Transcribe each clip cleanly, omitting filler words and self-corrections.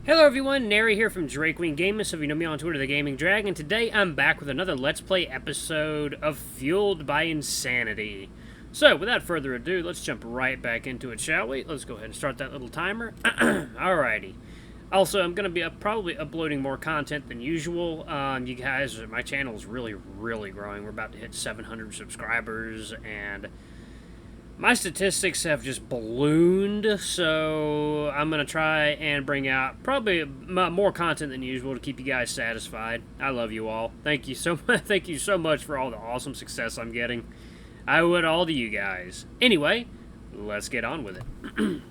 Hello everyone, Nary here from Drake Wing Gaming, so if you know me on Twitter, the Gaming Dragon. Today I'm back with another Let's Play episode of Fueled by Insanity. So, without further ado, let's jump right back into it, shall we? Let's go ahead and start that little timer. Alrighty. Also, I'm going to be probably uploading more content than usual. You guys, my channel is really growing. We're about to hit 700 subscribers, and my statistics have just ballooned, so I'm going to try and bring out probably more content than usual to keep you guys satisfied. I love you all. Thank you so much. Thank you so much for all the awesome success I'm getting. I owe it all to you guys. Anyway, let's get on with it.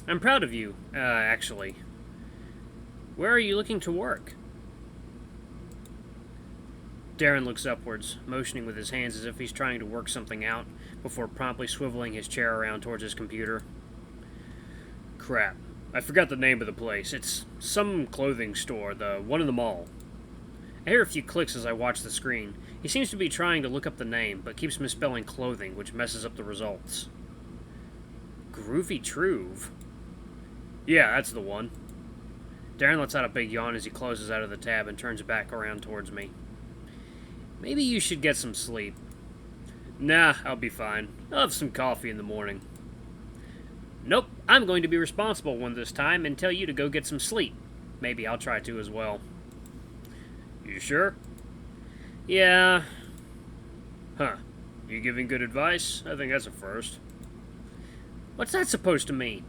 I'm proud of you, actually. Where are you looking to work? Darren looks upwards, motioning with his hands as if he's trying to work something out, before promptly swiveling his chair around towards his computer. Crap. I forgot the name of the place. It's some clothing store, the one in the mall. I hear a few clicks as I watch the screen. He seems to be trying to look up the name, but keeps misspelling clothing, which messes up the results. Groovy Truve? Yeah, that's the one. Darren lets out a big yawn as he closes out of the tab and turns back around towards me. Maybe you should get some sleep. Nah, I'll be fine. I'll have some coffee in the morning. Nope, I'm going to be responsible one this time and tell you to go get some sleep. Maybe I'll try to as well. You sure? Yeah. Huh. You giving good advice? I think that's a first. What's that supposed to mean?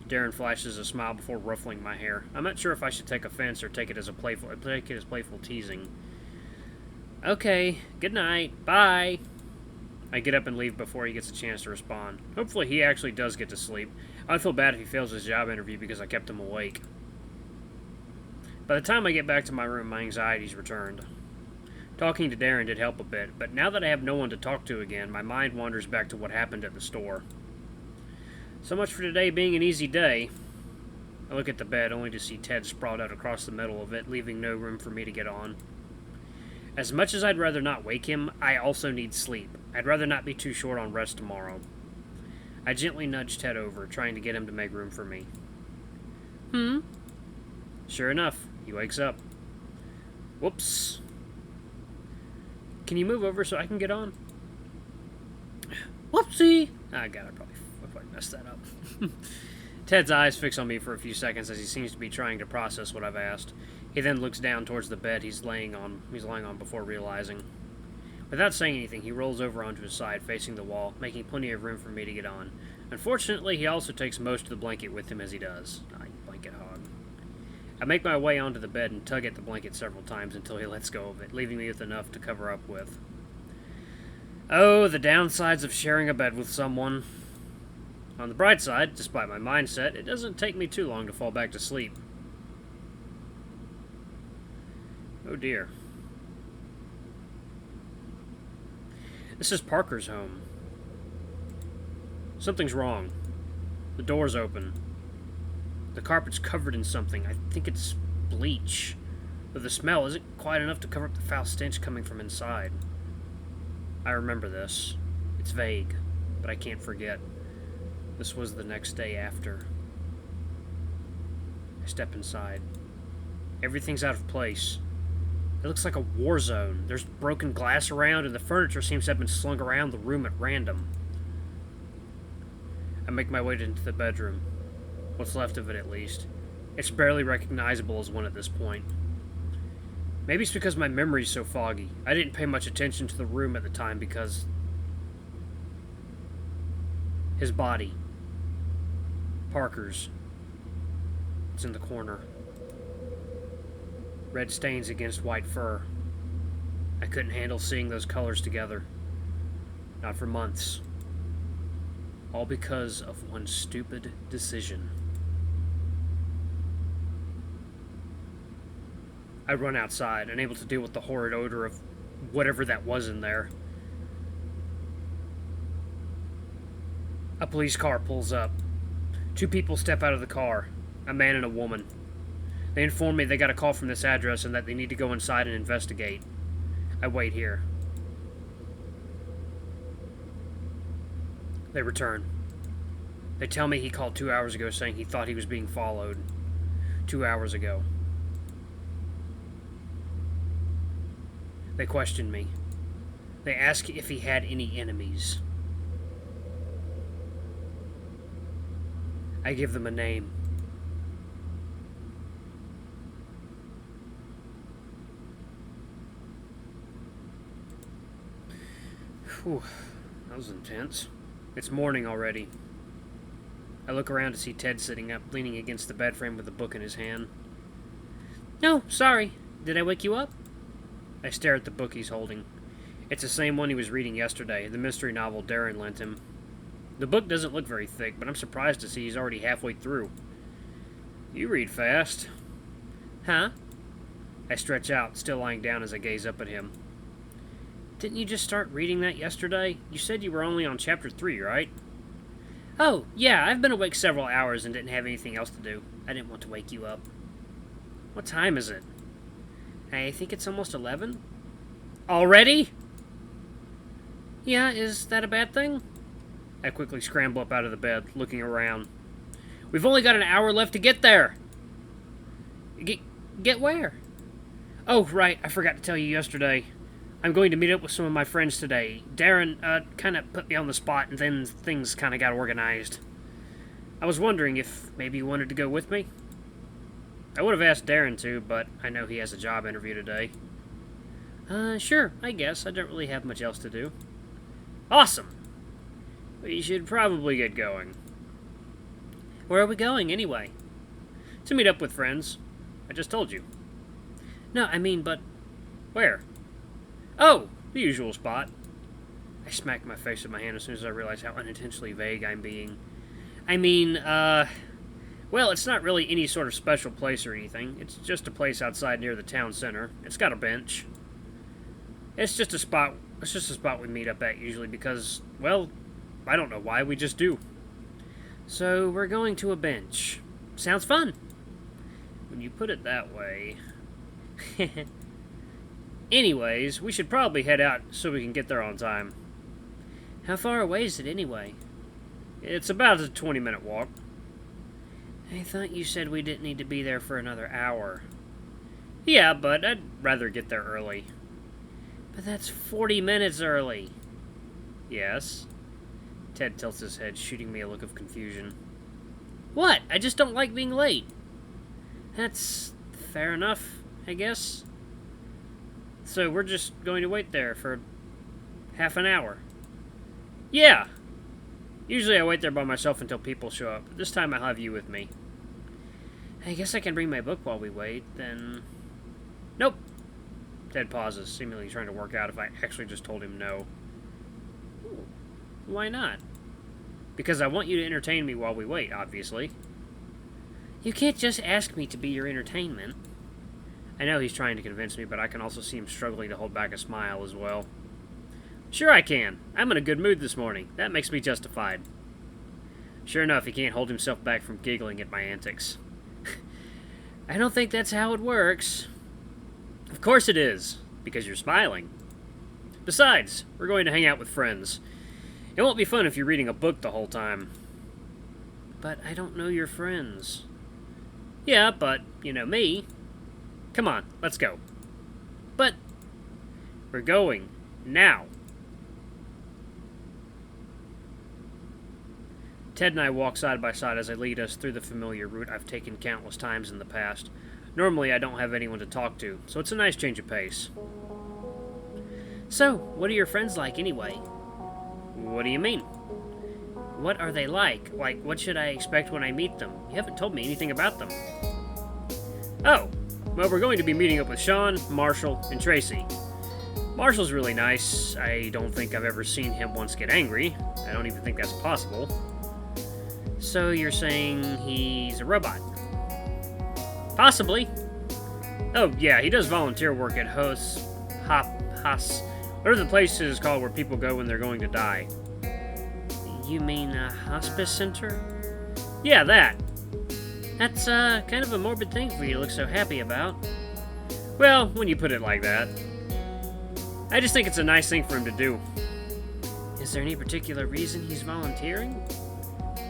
Darren flashes a smile before ruffling my hair. I'm not sure if I should take offense or take it as playful teasing. Okay, good night. Bye. I get up and leave before he gets a chance to respond. Hopefully he actually does get to sleep. I'd feel bad if he fails his job interview because I kept him awake. By the time I get back to my room, my anxiety's returned. Talking to Darren did help a bit, but now that I have no one to talk to again, my mind wanders back to what happened at the store. So much for today being an easy day. I look at the bed, only to see Ted sprawled out across the middle of it, leaving no room for me to get on. As much as I'd rather not wake him, I also need sleep. I'd rather not be too short on rest tomorrow. I gently nudge Ted over, trying to get him to make room for me. Sure enough, he wakes up. Whoops. Can you move over so I can get on? Whoopsie! I probably messed that up. Ted's eyes fix on me for a few seconds as he seems to be trying to process what I've asked. He then looks down towards the bed he's lying on before realizing. Without saying anything, he rolls over onto his side, facing the wall, making plenty of room for me to get on. Unfortunately, he also takes most of the blanket with him as he does. Blanket hog. I make my way onto the bed and tug at the blanket several times until he lets go of it, leaving me with enough to cover up with. Oh, the downsides of sharing a bed with someone. On the bright side, despite my mindset, it doesn't take me too long to fall back to sleep. Oh dear. This is Parker's home. Something's wrong. The door's open. The carpet's covered in something. I think it's bleach. Though the smell isn't quite enough to cover up the foul stench coming from inside. I remember this. It's vague, but I can't forget. This was the next day after. I step inside. Everything's out of place. It looks like a war zone. There's broken glass around, and the furniture seems to have been slung around the room at random. I make my way into the bedroom. What's left of it, at least. It's barely recognizable as one at this point. Maybe it's because my memory's so foggy. I didn't pay much attention to the room at the time because... his body. Parker's. It's in the corner. Red stains against white fur. I couldn't handle seeing those colors together. Not for months. All because of one stupid decision. I run outside, unable to deal with the horrid odor of whatever that was in there. A police car pulls up. Two people step out of the car, a man and a woman. They inform me they got a call from this address and that they need to go inside and investigate. I wait here. They return. They tell me he called 2 hours ago saying he thought he was being followed. 2 hours ago. They questioned me. They asked if he had any enemies. I give them a name. Whew, that was intense. It's morning already. I look around to see Ted sitting up, leaning against the bed frame with a book in his hand. No, sorry. Did I wake you up? I stare at the book he's holding. It's the same one he was reading yesterday, the mystery novel Darren lent him. The book doesn't look very thick, but I'm surprised to see he's already halfway through. You read fast. Huh? I stretch out, still lying down as I gaze up at him. Didn't you just start reading that yesterday? You said you were only on chapter 3, right? Oh, yeah, I've been awake several hours and didn't have anything else to do. I didn't want to wake you up. What time is it? I think it's almost 11. Already? Yeah, is that a bad thing? I quickly scramble up out of the bed, looking around. We've only got an hour left to get there. Get where? Oh, right, I forgot to tell you yesterday. I'm going to meet up with some of my friends today. Darren, kind of put me on the spot, and then things kind of got organized. I was wondering if maybe you wanted to go with me? I would have asked Darren to, but I know he has a job interview today. Sure, I guess. I don't really have much else to do. Awesome! We should probably get going. Where are we going, anyway? To meet up with friends. I just told you. No, I mean, but... Where? Oh, the usual spot. I smack my face with my hand as soon as I realize how unintentionally vague I'm being. I mean, well, it's not really any sort of special place or anything. It's just a place outside near the town center. It's got a bench. It's just a spot we meet up at usually because, well, I don't know why, we just do. So, we're going to a bench. Sounds fun. When you put it that way... Anyways, we should probably head out so we can get there on time. How far away is it anyway? It's about a 20-minute walk. I thought you said we didn't need to be there for another hour. Yeah, but I'd rather get there early. But that's 40 minutes early. Yes. Ted tilts his head, shooting me a look of confusion. What? I just don't like being late. That's fair enough, I guess. So we're just going to wait there for half an hour. Yeah. Usually I wait there by myself until people show up, but this time I'll have you with me. I guess I can bring my book while we wait, then... Nope. Ted pauses, seemingly trying to work out if I actually just told him no. Ooh, why not? Because I want you to entertain me while we wait, obviously. You can't just ask me to be your entertainment. I know he's trying to convince me, but I can also see him struggling to hold back a smile as well. Sure I can. I'm in a good mood this morning. That makes me justified. Sure enough, he can't hold himself back from giggling at my antics. I don't think that's how it works. Of course it is, because you're smiling. Besides, we're going to hang out with friends. It won't be fun if you're reading a book the whole time. But I don't know your friends. Yeah, but you know me. Come on, let's go. But we're going now. Ted and I walk side by side as I lead us through the familiar route I've taken countless times in the past. Normally, I don't have anyone to talk to, so it's a nice change of pace. So, what are your friends like anyway? What do you mean? What are they like? Like, what should I expect when I meet them? You haven't told me anything about them. Oh, well, we're going to be meeting up with Sean, Marshall, and Tracy. Marshall's really nice. I don't think I've ever seen him once get angry. I don't even think that's possible. So you're saying he's a robot? Possibly. Oh, yeah, he does volunteer work at Hos, whatever the place is called where people go when they're going to die. You mean a hospice center? Yeah, that. That's, kind of a morbid thing for you to look so happy about. Well, when you put it like that. I just think it's a nice thing for him to do. Is there any particular reason he's volunteering?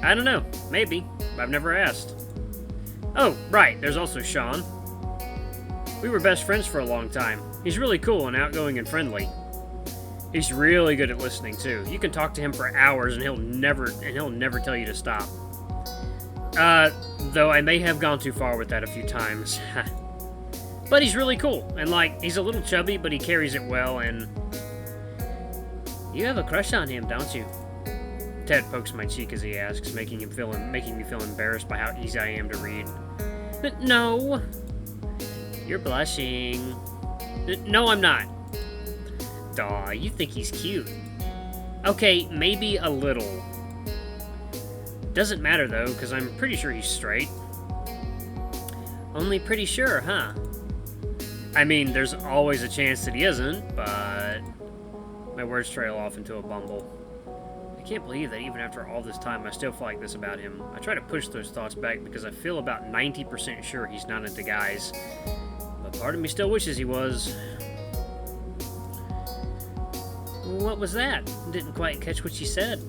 I don't know. Maybe. I've never asked. Oh, right. There's also Sean. We were best friends for a long time. He's really cool and outgoing and friendly. He's really good at listening, too. You can talk to him for hours and he'll never tell you to stop. Though I may have gone too far with that a few times. But he's really cool, and like, he's a little chubby, but he carries it well, and... You have a crush on him, don't you? Ted pokes my cheek as he asks, making me feel embarrassed by how easy I am to read. No. You're blushing. No, I'm not. Daw, you think he's cute. Okay, maybe a little. Doesn't matter, though, because I'm pretty sure he's straight. Only pretty sure, huh? I mean, there's always a chance that he isn't, but... My words trail off into a bumble. I can't believe that even after all this time, I still feel like this about him. I try to push those thoughts back because I feel about 90% sure he's not into guys. But part of me still wishes he was. What was that? Didn't quite catch what you said.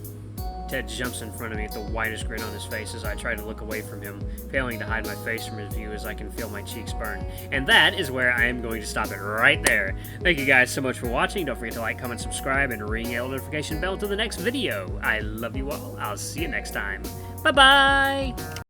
Ted jumps in front of me with the widest grin on his face as I try to look away from him, failing to hide my face from his view as I can feel my cheeks burn. And that is where I am going to stop it right there. Thank you guys so much for watching. Don't forget to like, comment, subscribe, and ring the notification bell until the next video. I love you all. I'll see you next time. Bye-bye!